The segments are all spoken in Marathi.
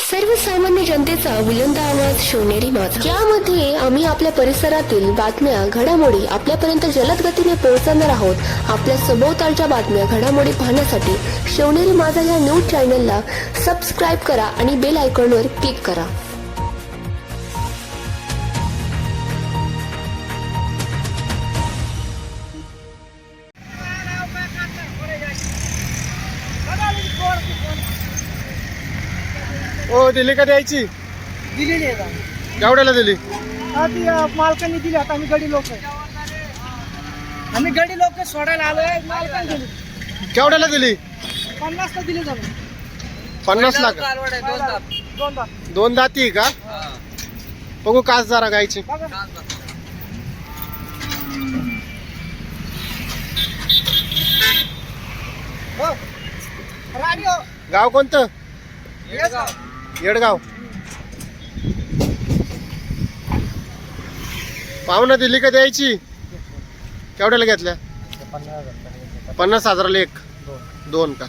सर्वसामान्य जनतेचा बुलंद आवाज शिवनेरी माझा, ज्यामध्ये आम्ही आपल्या परिसरातील बातम्या घडामोडी आपल्यापर्यंत जलद गतीने पोहोचवणार आहोत। आपल्या सभोवतालच्या बातम्या घडामोडी पाहण्यासाठी शिवनेरी माझा या न्यूज चॅनलला सबस्क्राईब करा आणि बेल आयकॉनवर क्लिक करा। ओ दिली का द्यायची? दिलेली आहे का? केवढ्याला दिली? ती मालकांनी दिली. आता आम्ही गडी लोक सोडायला आलोय. मालकांनी दिली. केवढ्याला दिली? 50 ला दिली जाऊन. 50 लाख? दोन दाती का? बघू कास जरा गायची. गाव कोणतं? येडगाव. पाहुणा दिली का द्यायची? केवढ्याला घेतल्या? 50,000ला एक. दोन का?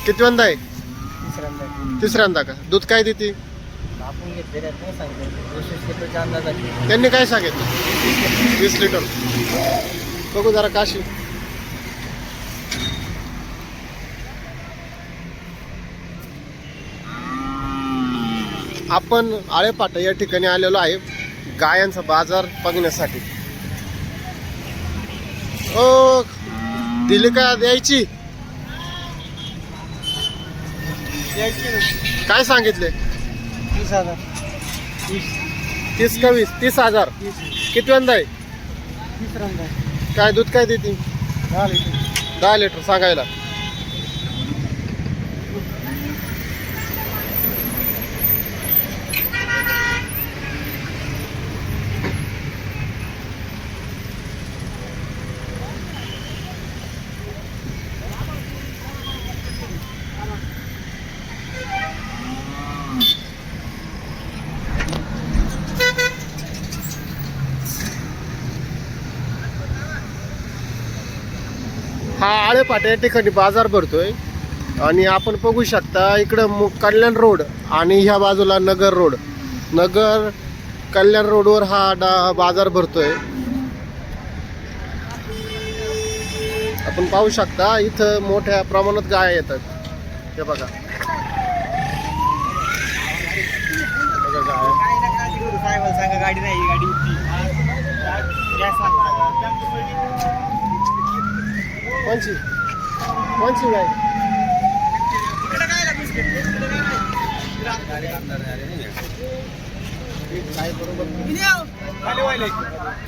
कितव्यांदा आहे? तिसऱ्यांदा का? दूध काय देते? त्यांनी काय सांगितलं? 20 लिटर. बघू जरा काशी. आपण आळेपाटा या ठिकाणी आलेलो आहे गायांचा बाजार बघण्यासाठी. ओ दिली का द्यायची? काय सांगितले? 30,000. 30 का 20? 30,000. कितव्यांदा आहे? तिसऱ्यांदा. काय दूध काय देते? 10 लिटर सांगायला. हा आळेपाटा या ठिकाणी बाजार भरतोय आणि आपण बघू शकता इकडं कल्याण रोड आणि ह्या बाजूला नगर रोड. नगर कल्याण रोडवर हा बाजार भरतोय. आपण पाहू शकता इथं मोठ्या प्रमाणात गाय येतात. हे बघा गाडी नाही. गाडी कोणची गाय?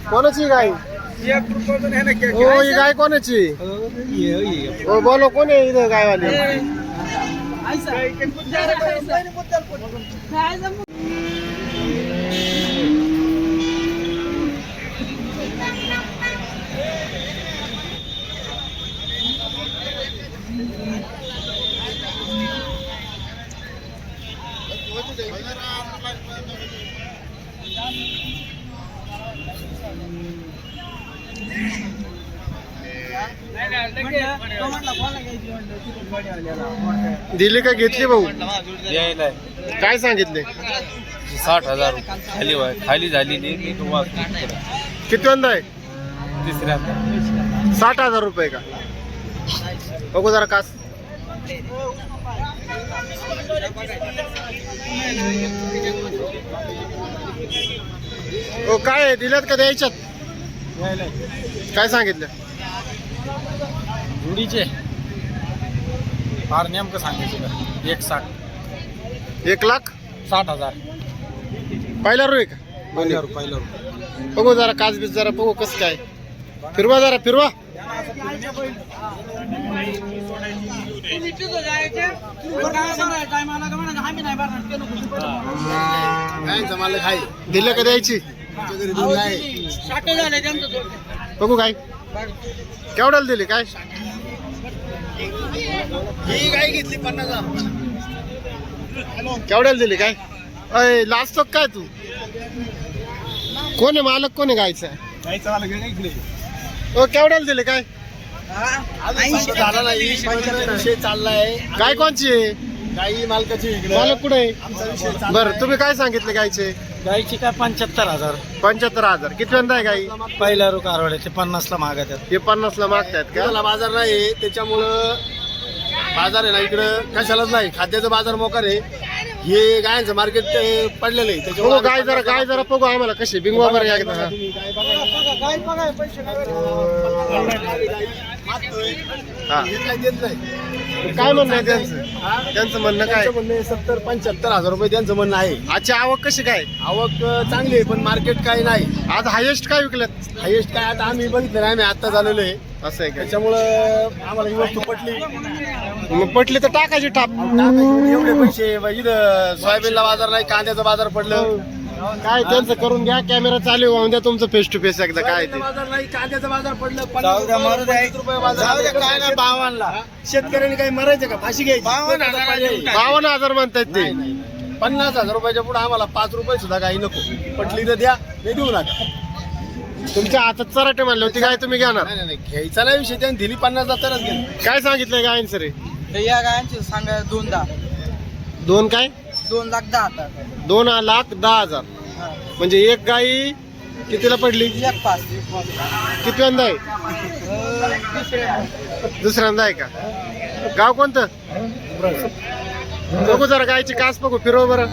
कोणाची गाय? हो ही गाय कोणाची? हो बोलो कोण आहे इथं गायवाली? दिली का घेतली भाऊ? काय सांगितले? 60,000 खाली झालेली. कितव्यांदा आहे? तिसऱ्यांदा. 60,000 रुपये का? बघू जरा कास. ओ काय आहे? दिल्यात का द्यायच्यात? काय सांगितलं? जुडीचे फार नेमकं सांगायचे का? 1,60,000. 1,60,000 पहिला रू आहे का? पहिलं. बघू जरा कास बीस जरा बघू कसं काय. फिरवा जरा फिरवा. दिलं का द्यायची? बघू काय केवढ्याला दिली? काय ही गाय घेतली 50,000. केवढ्याला दिली? काय अय लाजतो काय तू? कोण आहे मालक? कोण आहे गायचा? ओ केवढ्याला दिले? काय झाला नाही. चाललाय. काय कोणची आहे? गाई मालकाची इकडे मालक कुठे आहे? आमचा विषय चालू बरं आहे. तुम्ही काय सांगितले गायचे? गाईची काय 75,000 75,000. कितव्यांदा आहे गाई? पहिल्या रुक आरवड्याचे 50ला मागतात. हे 50ला मागतायत का? त्याला बाजार नाही त्याच्यामुळं बाजार आहे ना इकडं कशालाच नाही. खाद्याचा बाजार मोकार आहे. हे गायांचं मार्केट पडलेलं आहे बघू त्याच्यामुळे गाय जरा बघू आम्हाला कशी बिंगवा बरं एकदा हा. हा. काय देत नाही. काय म्हणणं आहे त्यांचं? त्यांचं म्हणणं काय? 70-75,000 रुपये त्यांचं म्हणणं आहे. आजची आवक कशी काय? आवक चांगली आहे पण मार्केट काय नाही. आज हायेस्ट काय विकल्यात? हायेस्ट काय आता आम्ही बघितलं नाही. आम्ही आता झालेलो आहे असं आहे का? त्याच्यामुळं आम्हाला ही वस्तू पटली. मग पटली तर टाकायची टाप. एवढे पैसे इथं सोयाबीनला बाजार नाही कांद्याचा बाजार पडलं. काय त्यांचं करून घ्या. कॅमेरा चालू होऊन द्या तुमचं फेस टू फेस एकदा काय ते. बाजार नाही कांद्याचा बाजार पडलं जाऊ द्या, मरू द्या. 50 रुपये बाजार. काय नाही 52ला. शेतकऱ्यांनी काही मरायचं का फाशी घ्यायची 52,000 म्हणतायत ते. 50,000 रुपयाच्या पुढे आम्हाला 5 रुपये सुद्धा काही नको. पटली तर द्या नाही देऊ नका. तुमच्या हातात चराटे म्हणले होते काय तुम्ही घेणार? नाही नाही घ्यायचा नाही विषय त्यांनी दिली 50,000 तरच गेली. काय सांगितलंय गायन रे? या गायांचे सांगा 2 दोन काय? 2,10,000 2,10,000. म्हणजे एक गाई कितीला पडली? 1,500. कितव्यांदा आहे? दुसऱ्यांदा आहे का? गाव कोणतं? बघू जरा गायची कास बघू फिरव बरं.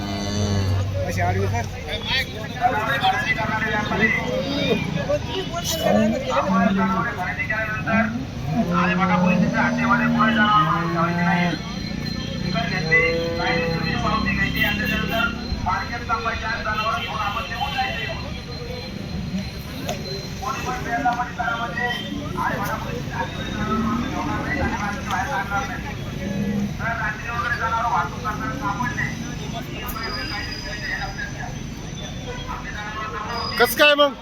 कस काय मग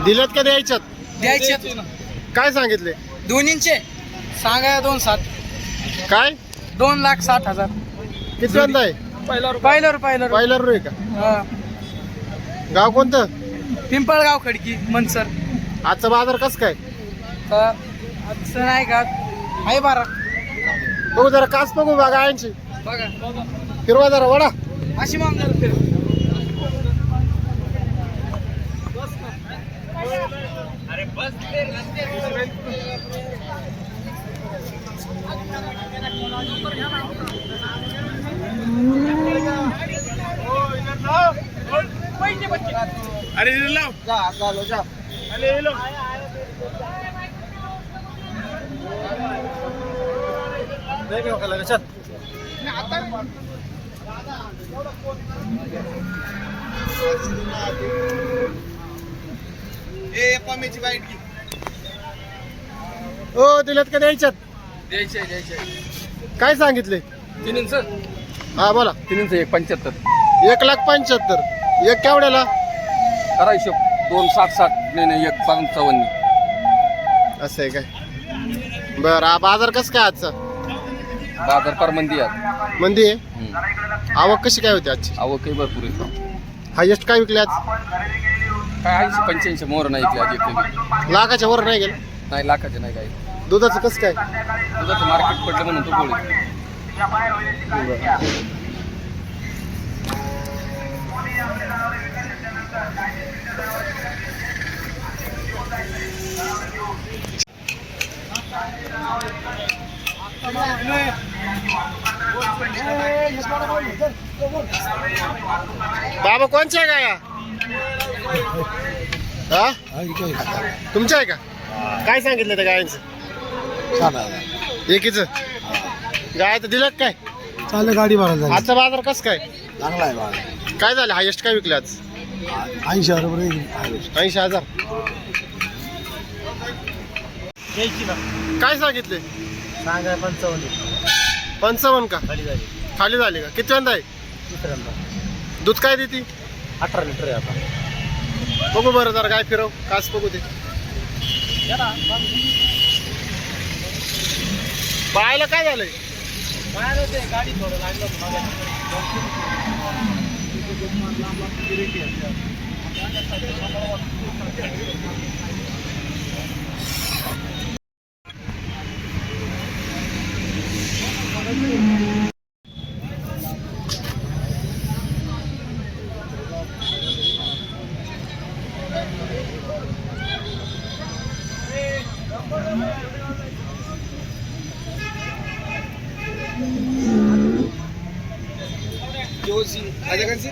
दिल्यात का द्यायच्यात? द्यायचे काय सांगितले? दोन्हींचे सांगा 2,700. काय 2,60,000. कितव्यांदा आहे? पहिलं पहिला रू आहे का? हा. गाव कोणतं? पिंपळगाव खडकी मनसर. आजचा बाजार कस काय? असं नाही का आहे 12. बघू जरा कास बघू बा गायांची. बघा फिरवा जरा वडा. अशी मागणार फिर. अरे लाव जा. ओ दिल्यात का द्यायच्यात? द्यायचे काय सांगितले? तिन्हींचं हा बोला. 1,75. 1,75,000. एक केवढ्याला? करा हिशोब 2,60 नाही 1,55. असं आहे काय? बर हा बाजार कस काय आजचा? बाजार पर मंदी आहे. मंदी आहे. आवक कशी काय होती आजची? आवक काही भरपूर आहे. हायेस्ट काय विकले आज? काय 85 मोर नाही इकडे आज एक लाखाच्या वर नाही गेले. नाही लाखाचे नाही काही. दुधाचं कसं काय? दुधाचं मार्केट पडलं म्हणून तो गोळी. बाबा कोणच्या आहे गाया? हा तुमच्या आहे का? काय सांगितलं त्या गायांचं? एकीच गाय तर दिलं काय? चालेल गाडी भरायला आजचा बाजार कस काय? चांगला आहे बाजार. काय झालं? हायेस्ट काय विकले आज? 80,000 रुपये 80,000. काय सांगितले? सांगा 55 55 का? खाली झाली. खाली झाली का? कितव्यांदा आहे? दुसऱ्यांदा दूध काय देते? 18 लिटर आहे आता. बघू बरं जरा गाय फिरव कास बघू दे. बायला काय झालंय? गाडी थोडं लागलं जोशी माझ्याकडचे